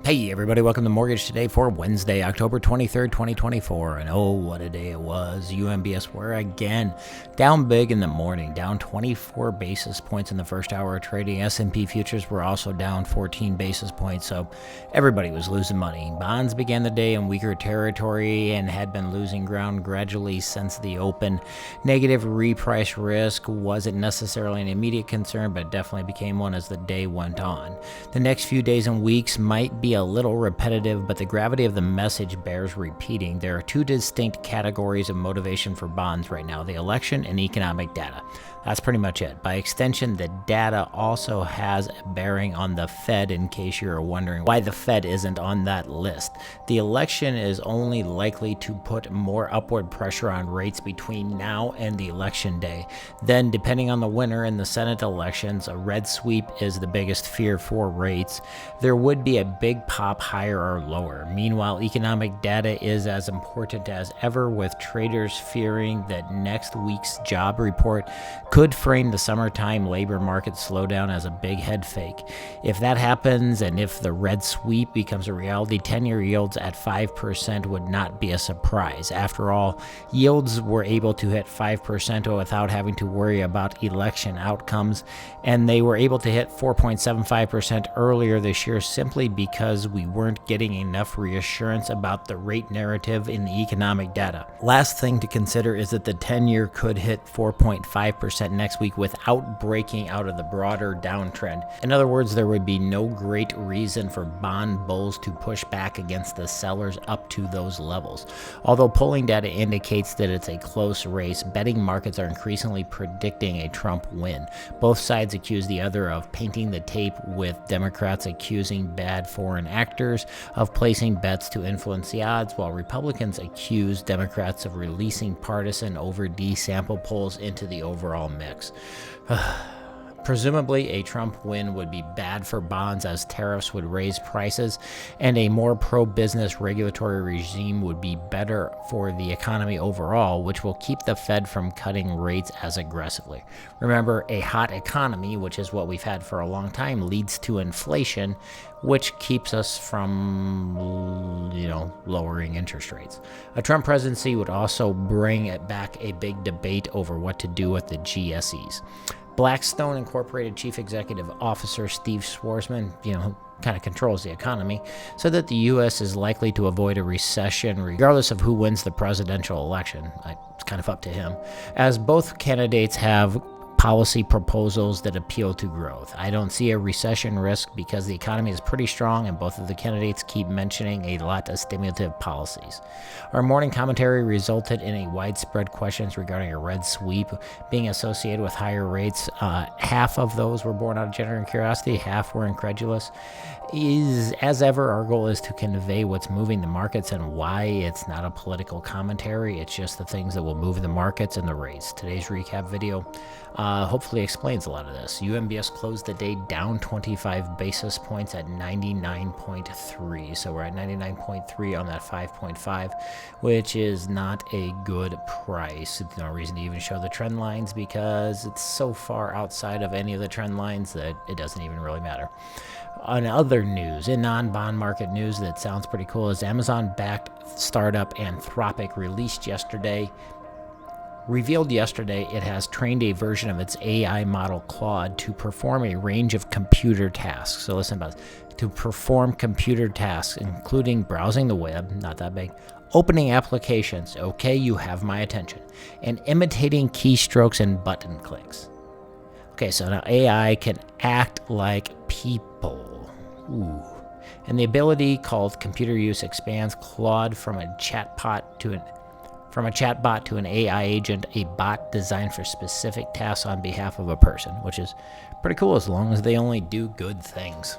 Hey everybody, welcome to Mortgage Today for Wednesday, October 23rd, 2024. And oh, what a day it was. UMBS were again down big in the morning, down 24 basis points in the first hour of trading. S&P futures were also down 14 basis points, so everybody was losing money. Bonds began the day in weaker territory and had been losing ground gradually since the open. Negative reprice risk wasn't necessarily an immediate concern, but definitely became one as the day went on. The next few days and weeks might be a little repetitive, but the gravity of the message bears repeating. There are two distinct categories of motivation for bonds right now: the election and economic data. That's pretty much it. By extension, the data also has a bearing on the Fed, in case you're wondering why the Fed isn't on that list. The election is only likely to put more upward pressure on rates between now and the election day. Then, depending on the winner in the Senate elections, a red sweep is the biggest fear for rates. There would be a big pop higher or lower. Meanwhile, economic data is as important as ever, with traders fearing that next week's job report could frame the summertime labor market slowdown as a big head fake. If that happens, and if the red sweep becomes a reality, 10-year yields at 5% would not be a surprise. After all, yields were able to hit 5% without having to worry about election outcomes, and they were able to hit 4.75% earlier this year simply because we weren't getting enough reassurance about the rate narrative in the economic data. Last thing to consider is that the 10-year could hit 4.5% next week without breaking out of the broader downtrend. In other words, there would be no great reason for bond bulls to push back against the sellers up to those levels. Although polling data indicates that it's a close race, betting markets are increasingly predicting a Trump win. Both sides accuse the other of painting the tape, with Democrats accusing bad foreign actors of placing bets to influence the odds, while Republicans accuse Democrats of releasing partisan over-D sample polls into the overall mix. Presumably, a Trump win would be bad for bonds, as tariffs would raise prices, and a more pro-business regulatory regime would be better for the economy overall, which will keep the Fed from cutting rates as aggressively. Remember, a hot economy, which is what we've had for a long time, leads to inflation, which keeps us from, lowering interest rates. A Trump presidency would also bring back a big debate over what to do with the GSEs. Blackstone Incorporated Chief Executive Officer Steve Schwarzman, who kind of controls the economy, said that the U.S. is likely to avoid a recession regardless of who wins the presidential election. It's kind of up to him, as both candidates have policy proposals that appeal to growth. I don't see a recession risk because the economy is pretty strong, and both of the candidates keep mentioning a lot of stimulative policies. Our morning commentary resulted in a widespread questions regarding a red sweep being associated with higher rates. Half of those were born out of genuine curiosity, half were incredulous. As ever, our goal is to convey what's moving the markets and why. It's not a political commentary, it's just the things that will move the markets and the rates. Today's recap video hopefully explains a lot of this. UMBS closed the day down 25 basis points at 99.3. So we're at 99.3 on that 5.5, which is not a good price. There's no reason to even show the trend lines because it's so far outside of any of the trend lines that it doesn't even really matter. On other news, in non-bond market news that sounds pretty cool, is Amazon-backed startup Anthropic revealed yesterday it has trained a version of its AI model Claude to perform a range of computer tasks. So listen about this. To perform computer tasks, including browsing the web, not that big, opening applications, okay, you have my attention, and imitating keystrokes and button clicks. Okay, so now AI can act like people. Ooh. And the ability called computer use expands Claude from a chatbot to an AI agent, a bot designed for specific tasks on behalf of a person, which is pretty cool as long as they only do good things.